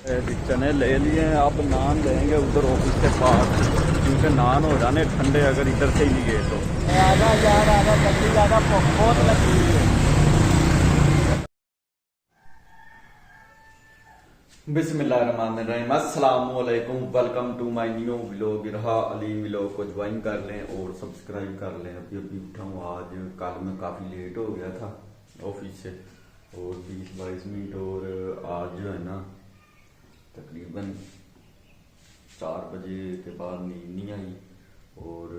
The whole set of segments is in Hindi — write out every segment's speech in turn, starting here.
चने ले लिए हैं, अब नान लेंगे उधर ऑफिस के पास, क्योंकि नान हो जाने ठंडे अगर इधर से ही लिए तो। आधा यार आधा गड्डी ज़्यादा बहुत लगी हुई है। बिस्मिल्लाहिर्रहमानिर्रहीम, अस्सलाम वालेकुम, welcome to my new vlog. Irha Ali vlog को ज्वाइन कर लें और सब्सक्राइब कर लें। अभी अभी उठा हूँ, आज कल में काफ़ी लेट हो गया था ऑफिस से, और 20-22 मिनट, और आज जो है ना तकरीबन 4 बजे के बाद नींद नहीं आई, और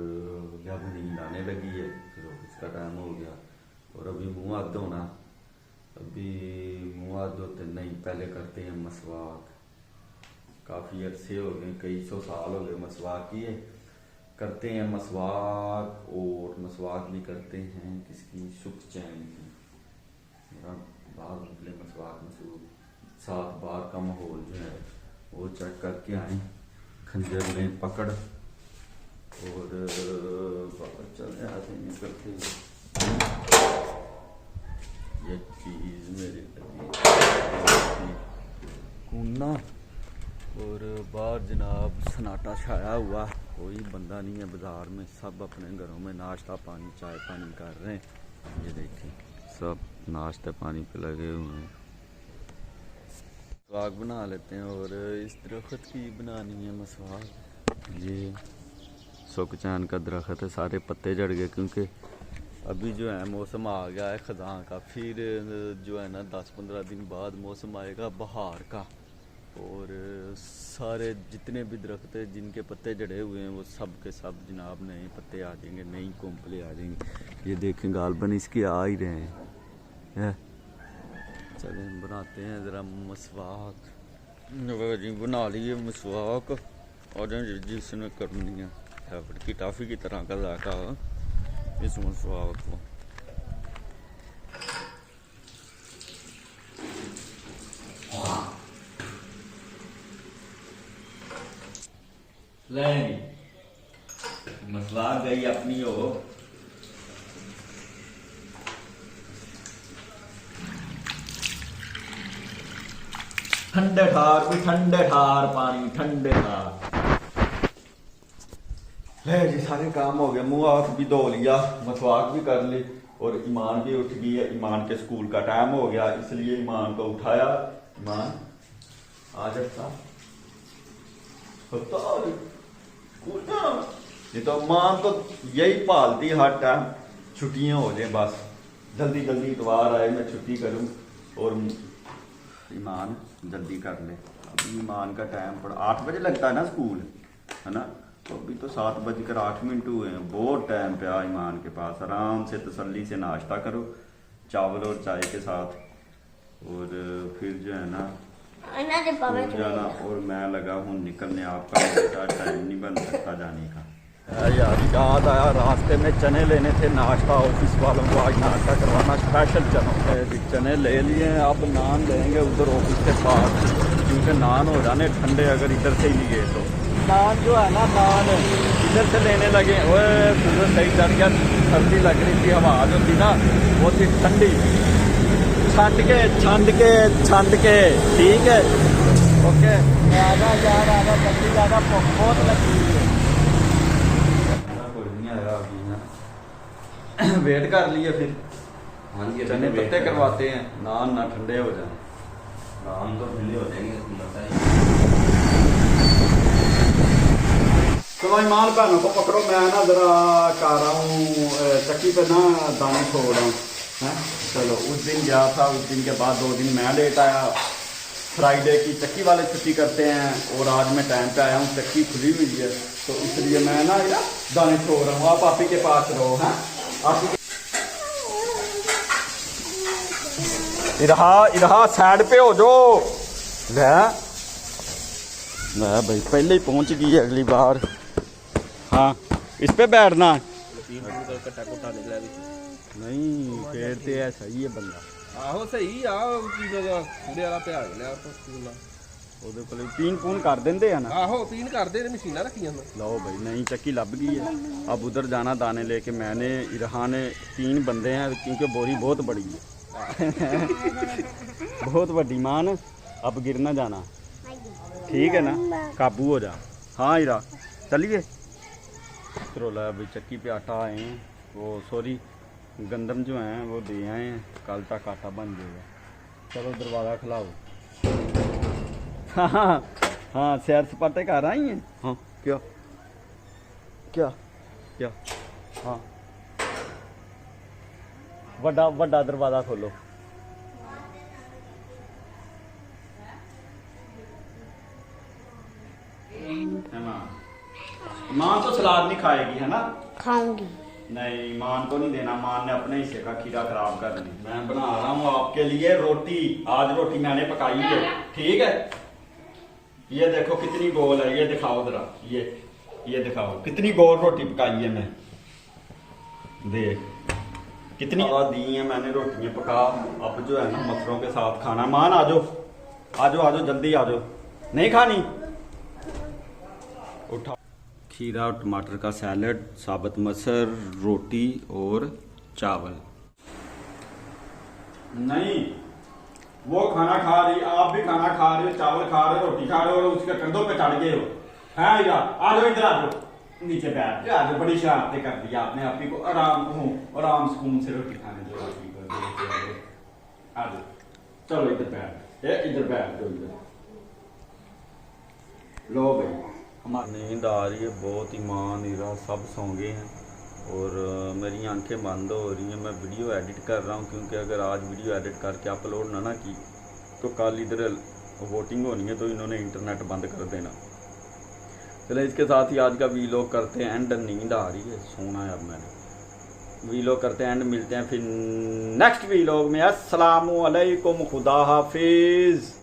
जब नींद आने लगी है फिर ऑफिस का टाइम हो गया। और अभी मुँह हाथ धोना, अभी मुँह हाथ धोते नहीं, पहले करते हैं मसवाक। काफ़ी अरसे हो गए, कई सौ साल हो गए मसवाक किए। करते हैं मसवाक, और मसवाक भी करते हैं किसकी, सुखचैन की। मेरा बार बदले मसवाक में 7 बार का माहौल जो है वो चेक करके आए। खंजर में पकड़ और चले आते हैं करते हैं। ये चीज़ मेरे कूना, और बाहर जनाब सन्नाटा छाया हुआ, कोई बंदा नहीं है बाज़ार में, सब अपने घरों में नाश्ता पानी चाय पानी कर रहे हैं। ये देखिए सब नाश्ते पानी पे लगे हुए हैं। मसवाक बना लेते हैं, और इस दरख्त की बनानी है मसवाक। ये सुखचैन का दरख्त है, सारे पत्ते झड़ गए क्योंकि अभी जो है मौसम आ गया है ख़ज़ां का। फिर जो है ना 10-15 दिन बाद मौसम आएगा बहार का, और सारे जितने भी दरख्त हैं जिनके पत्ते झड़े हुए हैं वो सब के सब जनाब नए पत्ते आ जाएंगे, नई कोंपले आ जाएंगे। ये देखें गालबन इसके आ ही रहे हैं। चलें बनाते हैं ज़रा मसवाक। जी बना लिए मसवाक, और जिसने करनी है हैवट की टॉफ़ी की तरह का जायका इस मसवाक को। मसवाक गई अपनी हो। ठंडे ठार भी, ठंडे ठार पानी, ठंडे ठार। है जी, सारे काम हो गए, मुंह हाथ भी धो लिया, मसवाक भी कर ली, और ईमान भी उठ गई है। ईमान के स्कूल का टाइम हो गया, इसलिए ईमान को उठाया। ईमान आ जाता ये तो ईमान तो यही पालती हर टाइम, छुट्टियां हो जाए बस, जल्दी जल्दी इतवार आए मैं छुट्टी करूं और ईमान जल्दी कर ले। अभी ईमान का टाइम पड़ा, 8 बजे लगता है ना स्कूल, है ना, तो अभी तो 7:08 हुए हैं। बहुत टाइम पे ईमान के पास, आराम से तसल्ली से नाश्ता करो चावल और चाय के साथ, और फिर जो है ना जाना। और मैं लगा हूँ निकलने, आपका टाइम नहीं बन सकता जाने का। यार याद आया, रास्ते में चने लेने थे, नाश्ता ऑफिस वालों को आज नाश्ता करवाना, स्पेशल चने ले लिए हैं। अब नान लेंगे उधर ऑफिस के पास, क्योंकि नान हो जाने ठंडे अगर इधर से ही लिए तो। नान जो है ना, नान इधर से लेने लगे, वो सूरज सही चढ़ गया, सर्दी लग रही थी, हवा जो थी ना वो थी ठंडी, छंड के ठीक है, ओके। आधा यार आधा गड्डी ज़्यादा बहुत लगी हुई है। कोई नहीं आया अभी ना, वेट कर लिए फिर। हाँ जी, चने पत्ते करवाते हैं, नान ना ठंडे हो जाए। नान तो ठंडे हो जाएंगे। चलो ईमान बहनों को पकड़ो, मैं ना ज़रा कर रहा हूँ चक्की पे ना दाने छोड़ रहा हूँ। चलो उस दिन गया था, उस दिन के बाद 2 दिन मैं लेट आया। फ्राइडे की चक्की वाले छुट्टी करते हैं, और आज मैं टाइम पे आया हूँ, चक्की खुली हुई है, तो इसलिए मैं ना दाने छोड़ रहा हूँ। आप आपी के पास रहो। हाँ आप इरहा साइड पे हो जो। मैं भाई पहले ही पहुंच गई है, अगली बार। हाँ इस पे बैठना नहीं, खेलते है सही है बंदा। आहो सही आ की जगह पूरे वाला पे आ गया तो स्कूल ਉਹਦੇ ਕੋਲ ਪੀਣ ਪੂਣ ਕਰ ਦਿੰਦੇ ਆ ना। आहो पीन करते ने मशीना रखियां लो भाई नई चक्की लग गई है, अब उधर जाना दाने लेके। मैंने इरहा ने 3 बंदे हैं, क्योंकि बोरी बहुत बड़ी है बहुत बड़ी मान, अब गिर ना जाना। ठीक है ना, काबू हो जा। हाँ हीरा चलिए। रोला अभी चक्की पे आटा आए हैं, वो सॉरी गंदम जो हैं वो दे आए हैं, कल तक आटा बन जाएगा। चलो दरवाज़ा खिलाओ। हाँ हाँ हाँ, सैर सपाटे कर आई हैं। हाँ क्या क्या क्या? हाँ बड़ा बड़ा दरवाज़ा खोलो। मां तो सलाद नहीं खाएगी है ना? खाऊंगी। नहीं, मान को नहीं देना, मान ने अपने हिस्से का खीरा खराब कर दी। मैं बना रहा हूँ आपके लिए रोटी, आज रोटी मैंने पकाई है, ठीक है? ये देखो कितनी गोल है, ये दिखाओ जरा, ये दिखाओ कितनी गोल रोटी पकाई है मैं। देख कितनी दी है मैंने रोटियां पका। अब जो है ना मसरों के साथ खाना। मान आ जाओ आ जाओ आ जाओ, जल्दी आ जाओ। नहीं खानी? उठा। खीरा और टमाटर का सैलड, साबुत मसर, रोटी और चावल। नहीं, वो खाना खा रही, आप भी खाना खा रहे हो, चावल खा रहे हो, रोटी खा रहे हो और उसके कंधों पे चढ़ गए हो। है यार, आ जाओ इधर, आ जाओ नीचे बैठ जाओ। आज बड़ी शरारतें कर दी आपने, आप ही को आराम सुकून से रोटी खाने दो। आ जाओ, चलो इधर बैठ जाओ इधर। लो भाई, हमारी नींद आ रही है बहुत ही। मां नीरा सब सौ गए हैं और मेरी आंखें बंद हो रही हैं। मैं वीडियो एडिट कर रहा हूं, क्योंकि अगर आज वीडियो एडिट करके अपलोड ना की तो कल इधर वोटिंग होनी है, तो इन्होंने इंटरनेट बंद कर देना। चलो इसके साथ ही आज का वीलॉग करते हैं एंड। नींद आ रही है, सोना है अब मैंने। वीलॉग करते हैं एंड, मिलते हैं फिर नेक्स्ट वीलॉग में। अस्सलामु अलैकुम, खुदा हाफिज।